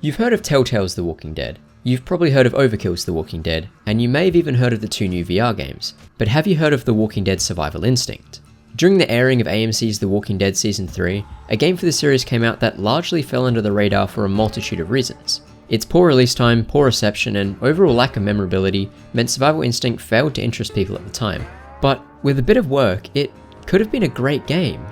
You've heard of Telltale's The Walking Dead. You've probably heard of Overkill's The Walking Dead, and you may have even heard of the 2 new VR games. But have you heard of The Walking Dead Survival Instinct? During the airing of AMC's The Walking Dead Season 3, a game for the series came out that largely fell under the radar for a multitude of reasons. Its poor release time, poor reception, and overall lack of memorability meant Survival Instinct failed to interest people at the time. But with a bit of work, it could have been a great game.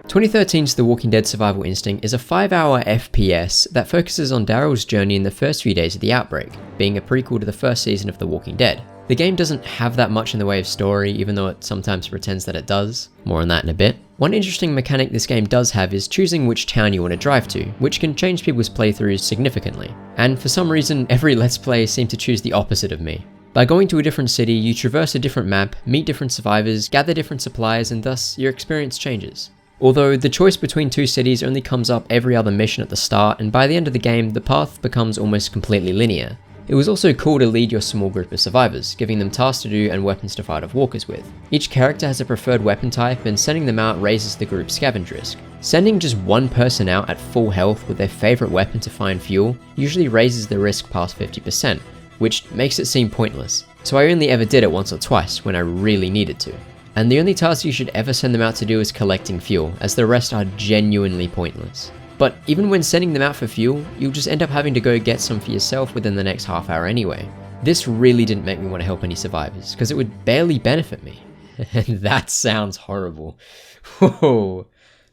2013's The Walking Dead Survival Instinct is a 5-hour FPS that focuses on Daryl's journey in the first few days of the outbreak, being a prequel to the first season of The Walking Dead. The game doesn't have that much in the way of story, even though it sometimes pretends that it does. More on that in a bit. One interesting mechanic this game does have is choosing which town you want to drive to, which can change people's playthroughs significantly. And for some reason, every Let's Play seemed to choose the opposite of me. By going to a different city, you traverse a different map, meet different survivors, gather different supplies, and thus your experience changes. Although the choice between 2 cities only comes up every other mission at the start, and by the end of the game, the path becomes almost completely linear. It was also cool to lead your small group of survivors, giving them tasks to do and weapons to fight off walkers with. Each character has a preferred weapon type, and sending them out raises the group's scavenge risk. Sending just one person out at full health with their favourite weapon to find fuel usually raises the risk past 50%, which makes it seem pointless. So I only ever did it once or twice when I really needed to. And the only task you should ever send them out to do is collecting fuel, as the rest are genuinely pointless. But even when sending them out for fuel, you'll just end up having to go get some for yourself within the next half hour anyway. This really didn't make me want to help any survivors, because it would barely benefit me. And that sounds horrible. Whoa.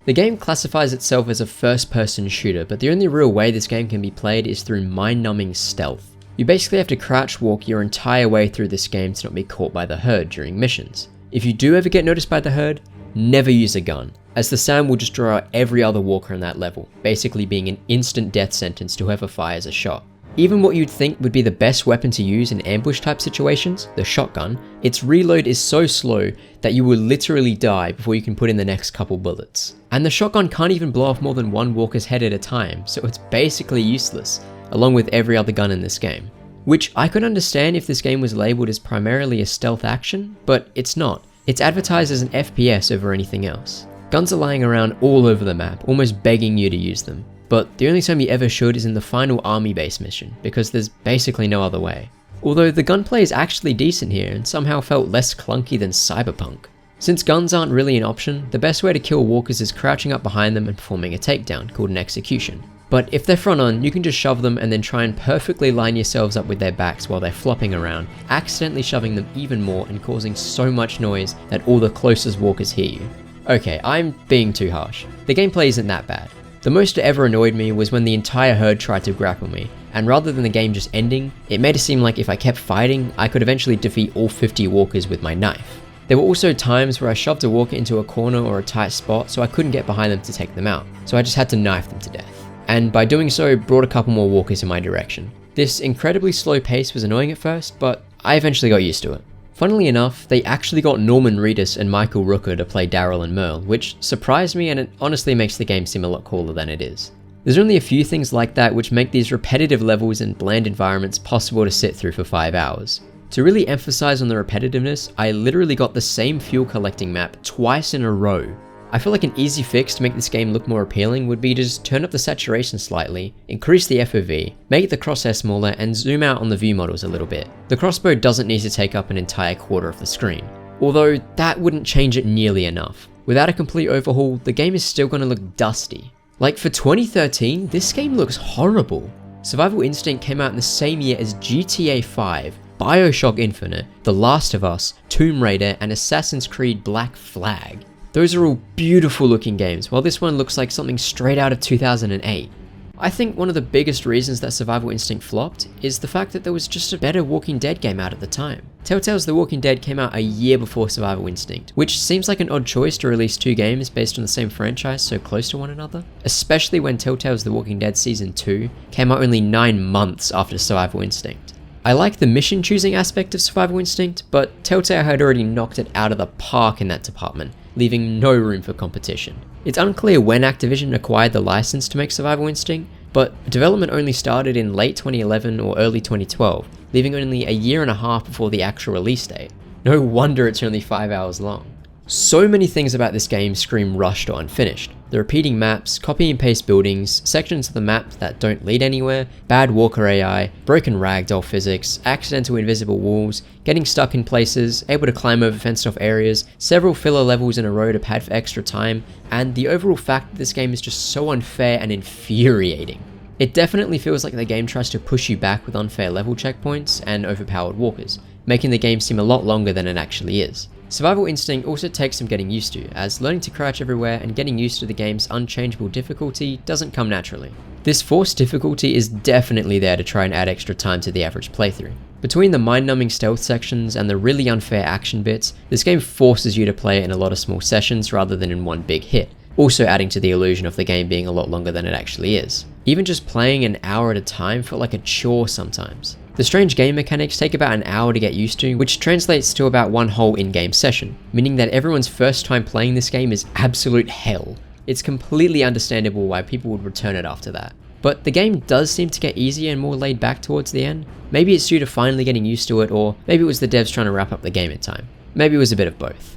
The game classifies itself as a first-person shooter, but the only real way this game can be played is through mind-numbing stealth. You basically have to crouch walk your entire way through this game to not be caught by the herd during missions. If you do ever get noticed by the herd, never use a gun, as the sound will just draw out every other walker on that level, basically being an instant death sentence to whoever fires a shot. Even what you'd think would be the best weapon to use in ambush type situations, the shotgun, its reload is so slow that you will literally die before you can put in the next couple bullets. And the shotgun can't even blow off more than one walker's head at a time, so it's basically useless, along with every other gun in this game. Which I could understand if this game was labelled as primarily a stealth action, but it's not. It's advertised as an FPS over anything else. Guns are lying around all over the map, almost begging you to use them. But the only time you ever should is in the final army base mission, because there's basically no other way. Although the gunplay is actually decent here and somehow felt less clunky than Cyberpunk. Since guns aren't really an option, the best way to kill walkers is crouching up behind them and performing a takedown, called an execution. But if they're front on, you can just shove them and then try and perfectly line yourselves up with their backs while they're flopping around, accidentally shoving them even more and causing so much noise that all the closest walkers hear you. Okay, I'm being too harsh. The gameplay isn't that bad. The most it ever annoyed me was when the entire herd tried to grapple me, and rather than the game just ending, it made it seem like if I kept fighting, I could eventually defeat all 50 walkers with my knife. There were also times where I shoved a walker into a corner or a tight spot so I couldn't get behind them to take them out, so I just had to knife them to death. And by doing so, brought a couple more walkers in my direction. This incredibly slow pace was annoying at first, but I eventually got used to it. Funnily enough, they actually got Norman Reedus and Michael Rooker to play Daryl and Merle, which surprised me, and it honestly makes the game seem a lot cooler than it is. There's only a few things like that which make these repetitive levels and bland environments possible to sit through for 5 hours. To really emphasize on the repetitiveness, I literally got the same fuel collecting map twice in a row. I feel like an easy fix to make this game look more appealing would be to just turn up the saturation slightly, increase the FOV, make the crosshair smaller, and zoom out on the view models a little bit. The crossbow doesn't need to take up an entire quarter of the screen, although that wouldn't change it nearly enough. Without a complete overhaul, the game is still going to look dusty. Like for 2013, this game looks horrible. Survival Instinct came out in the same year as GTA 5, BioShock Infinite, The Last of Us, Tomb Raider, and Assassin's Creed Black Flag. Those are all beautiful looking games, while this one looks like something straight out of 2008. I think one of the biggest reasons that Survival Instinct flopped is the fact that there was just a better Walking Dead game out at the time. Telltale's The Walking Dead came out a year before Survival Instinct, which seems like an odd choice to release 2 games based on the same franchise so close to one another, especially when Telltale's The Walking Dead Season 2 came out only 9 months after Survival Instinct. I like the mission choosing aspect of Survival Instinct, but Telltale had already knocked it out of the park in that department, leaving no room for competition. It's unclear when Activision acquired the license to make Survival Instinct, but development only started in late 2011 or early 2012, leaving only a year and a half before the actual release date. No wonder it's only 5 hours long. So many things about this game scream rushed or unfinished. The repeating maps, copy and paste buildings, sections of the map that don't lead anywhere, bad walker AI, broken ragdoll physics, accidental invisible walls, getting stuck in places, able to climb over fenced off areas, several filler levels in a row to pad for extra time, and the overall fact that this game is just so unfair and infuriating. It definitely feels like the game tries to push you back with unfair level checkpoints and overpowered walkers, making the game seem a lot longer than it actually is. Survival Instinct also takes some getting used to, as learning to crouch everywhere and getting used to the game's unchangeable difficulty doesn't come naturally. This forced difficulty is definitely there to try and add extra time to the average playthrough. Between the mind-numbing stealth sections and the really unfair action bits, this game forces you to play it in a lot of small sessions rather than in one big hit, also adding to the illusion of the game being a lot longer than it actually is. Even just playing an hour at a time felt like a chore sometimes. The strange game mechanics take about an hour to get used to, which translates to about one whole in-game session, meaning that everyone's first time playing this game is absolute hell. It's completely understandable why people would return it after that. But the game does seem to get easier and more laid back towards the end. Maybe it's due to finally getting used to it, or maybe it was the devs trying to wrap up the game in time. Maybe it was a bit of both.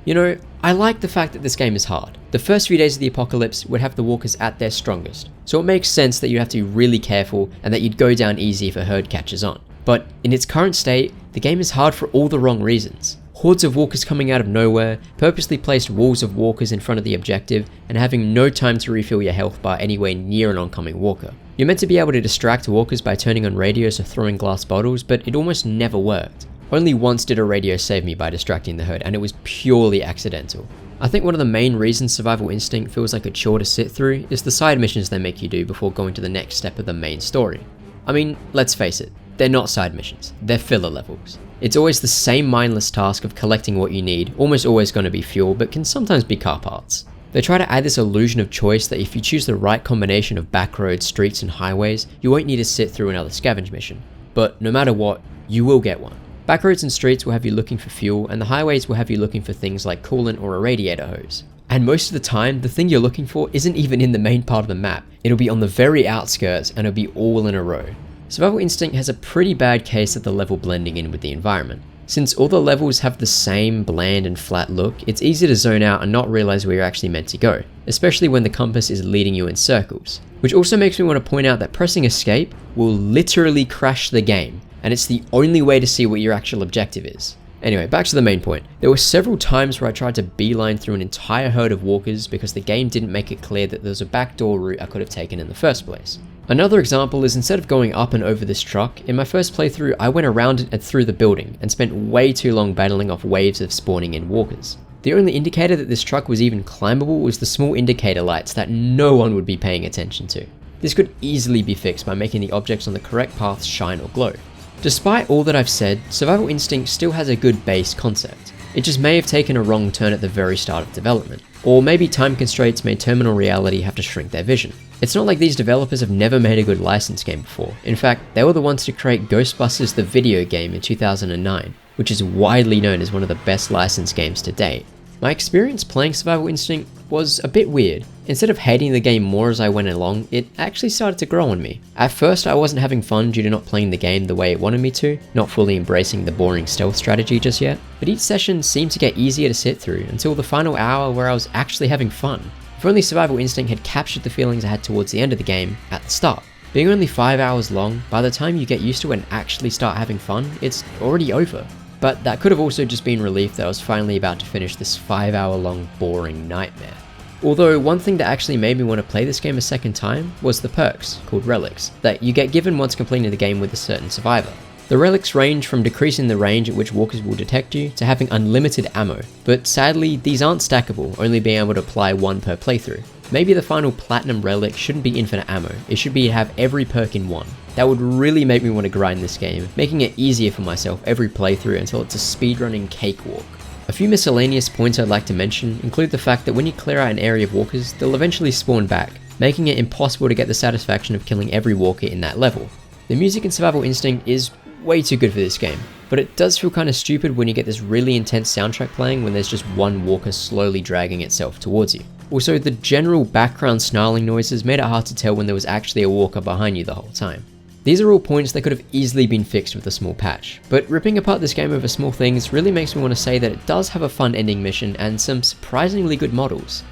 You know, I like the fact that this game is hard. The first few days of the apocalypse would have the walkers at their strongest, so it makes sense that you have to be really careful and that you'd go down easy if a herd catches on. But in its current state, the game is hard for all the wrong reasons. Hordes of walkers coming out of nowhere, purposely placed walls of walkers in front of the objective, and having no time to refill your health bar anywhere near an oncoming walker. You're meant to be able to distract walkers by turning on radios or throwing glass bottles, but it almost never worked. Only once did a radio save me by distracting the herd, and it was purely accidental. I think one of the main reasons Survival Instinct feels like a chore to sit through is the side missions they make you do before going to the next step of the main story. I mean, let's face it, they're not side missions, they're filler levels. It's always the same mindless task of collecting what you need, almost always going to be fuel, but can sometimes be car parts. They try to add this illusion of choice that if you choose the right combination of back roads, streets and highways, you won't need to sit through another scavenge mission. But no matter what, you will get one. Backroads and streets will have you looking for fuel, and the highways will have you looking for things like coolant or a radiator hose. And most of the time, the thing you're looking for isn't even in the main part of the map. It'll be on the very outskirts, and it'll be all in a row. Survival Instinct has a pretty bad case of the level blending in with the environment. Since all the levels have the same bland and flat look, it's easy to zone out and not realize where you're actually meant to go, especially when the compass is leading you in circles. Which also makes me want to point out that pressing escape will literally crash the game, and it's the only way to see what your actual objective is. Anyway, back to the main point. There were several times where I tried to beeline through an entire herd of walkers because the game didn't make it clear that there was a backdoor route I could have taken in the first place. Another example is instead of going up and over this truck, in my first playthrough I went around it and through the building and spent way too long battling off waves of spawning in walkers. The only indicator that this truck was even climbable was the small indicator lights that no one would be paying attention to. This could easily be fixed by making the objects on the correct paths shine or glow. Despite all that I've said, Survival Instinct still has a good base concept. It just may have taken a wrong turn at the very start of development, or maybe time constraints made terminal reality have to shrink their vision. It's not like these developers have never made a good license game before. In fact, they were the ones to create Ghostbusters the video game in 2009, which is widely known as one of the best licensed games to date. My experience playing Survival Instinct was a bit weird. Instead of hating the game more as I went along, it actually started to grow on me. At first I wasn't having fun due to not playing the game the way it wanted me to, not fully embracing the boring stealth strategy just yet, but each session seemed to get easier to sit through until the final hour where I was actually having fun. If only Survival Instinct had captured the feelings I had towards the end of the game at the start. Being only 5 hours long, by the time you get used to it and actually start having fun, it's already over. But that could have also just been relief that I was finally about to finish this 5 hour long boring nightmare. Although one thing that actually made me want to play this game a second time was the perks, called relics, that you get given once completing the game with a certain survivor. The relics range from decreasing the range at which walkers will detect you to having unlimited ammo, but sadly these aren't stackable, only being able to apply one per playthrough. Maybe the final platinum relic shouldn't be infinite ammo, it should be to have every perk in one. That would really make me want to grind this game, making it easier for myself every playthrough until it's a speedrunning cakewalk. A few miscellaneous points I'd like to mention include the fact that when you clear out an area of walkers, they'll eventually spawn back, making it impossible to get the satisfaction of killing every walker in that level. The music in Survival Instinct is way too good for this game, but it does feel kind of stupid when you get this really intense soundtrack playing when there's just one walker slowly dragging itself towards you. Also, the general background snarling noises made it hard to tell when there was actually a walker behind you the whole time. These are all points that could have easily been fixed with a small patch, but ripping apart this game over small things really makes me want to say that it does have a fun ending mission and some surprisingly good models.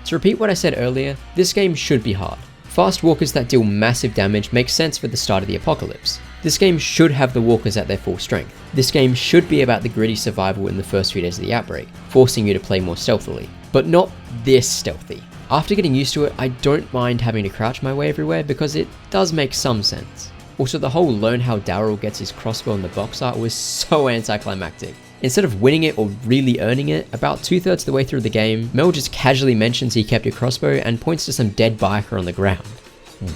To repeat what I said earlier, this game should be hard. Fast walkers that deal massive damage make sense for the start of the apocalypse. This game should have the walkers at their full strength. This game should be about the gritty survival in the first few days of the outbreak, forcing you to play more stealthily. But not this stealthy. After getting used to it, I don't mind having to crouch my way everywhere because it does make some sense. Also, the whole learn how Daryl gets his crossbow in the box art was so anticlimactic. Instead of winning it or really earning it, about 2/3 of the way through the game, Mel just casually mentions he kept a crossbow and points to some dead biker on the ground.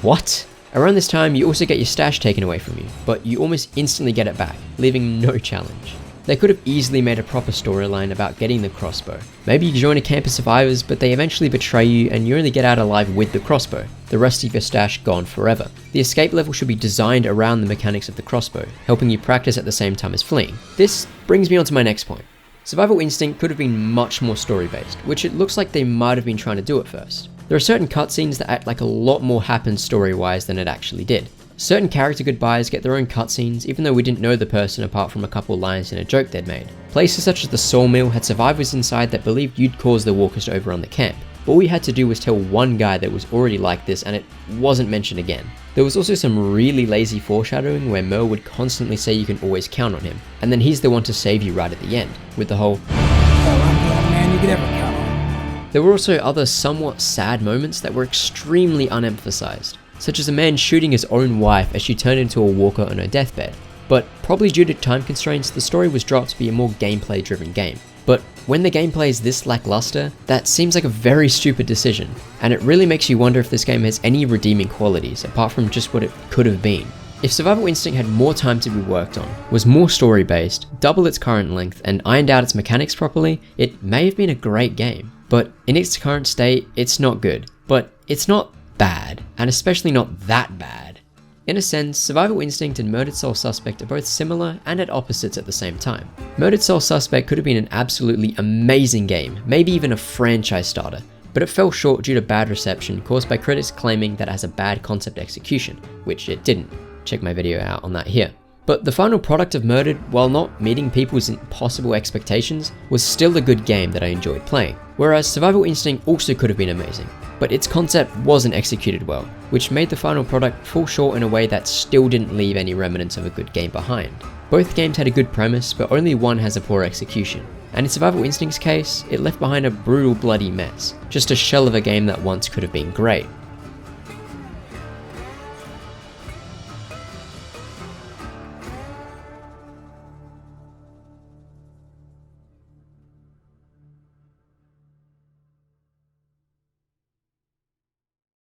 What? Around this time, you also get your stash taken away from you, but you almost instantly get it back, leaving no challenge. They could have easily made a proper storyline about getting the crossbow. Maybe you join a camp of survivors, but they eventually betray you and you only get out alive with the crossbow, the rest of your stash gone forever. The escape level should be designed around the mechanics of the crossbow, helping you practice at the same time as fleeing. This brings me on to my next point. Survival Instinct could have been much more story-based, which it looks like they might have been trying to do at first. There are certain cutscenes that act like a lot more happened story-wise than it actually did. Certain character goodbyes get their own cutscenes even though we didn't know the person apart from a couple lines in a joke they'd made. Places such as the sawmill had survivors inside that believed you'd caused the walkers to overrun the camp. All we had to do was tell one guy that was already like this and it wasn't mentioned again. There was also some really lazy foreshadowing where Merle would constantly say you can always count on him, and then he's the one to save you right at the end, with the whole man you can ever count on. There were also other somewhat sad moments that were extremely unemphasized, such as a man shooting his own wife as she turned into a walker on her deathbed. But probably due to time constraints, the story was dropped to be a more gameplay driven game. But when the gameplay is this lackluster, that seems like a very stupid decision, and it really makes you wonder if this game has any redeeming qualities apart from just what it could have been. If Survival Instinct had more time to be worked on, was more story based, double its current length, and ironed out its mechanics properly, it may have been a great game. But in its current state, it's not good. But it's not bad, and especially not that bad. In a sense, Survival Instinct and Murdered Soul Suspect are both similar and at opposites at the same time. Murdered Soul Suspect could have been an absolutely amazing game, maybe even a franchise starter, but it fell short due to bad reception caused by critics claiming that it has a bad concept execution, which it didn't. Check my video out on that here. But the final product of Murdered, while not meeting people's impossible expectations, was still a good game that I enjoyed playing. Whereas Survival Instinct also could have been amazing, but its concept wasn't executed well, which made the final product fall short in a way that still didn't leave any remnants of a good game behind. Both games had a good premise, but only one has a poor execution. And in Survival Instinct's case, it left behind a brutal bloody mess, just a shell of a game that once could have been great.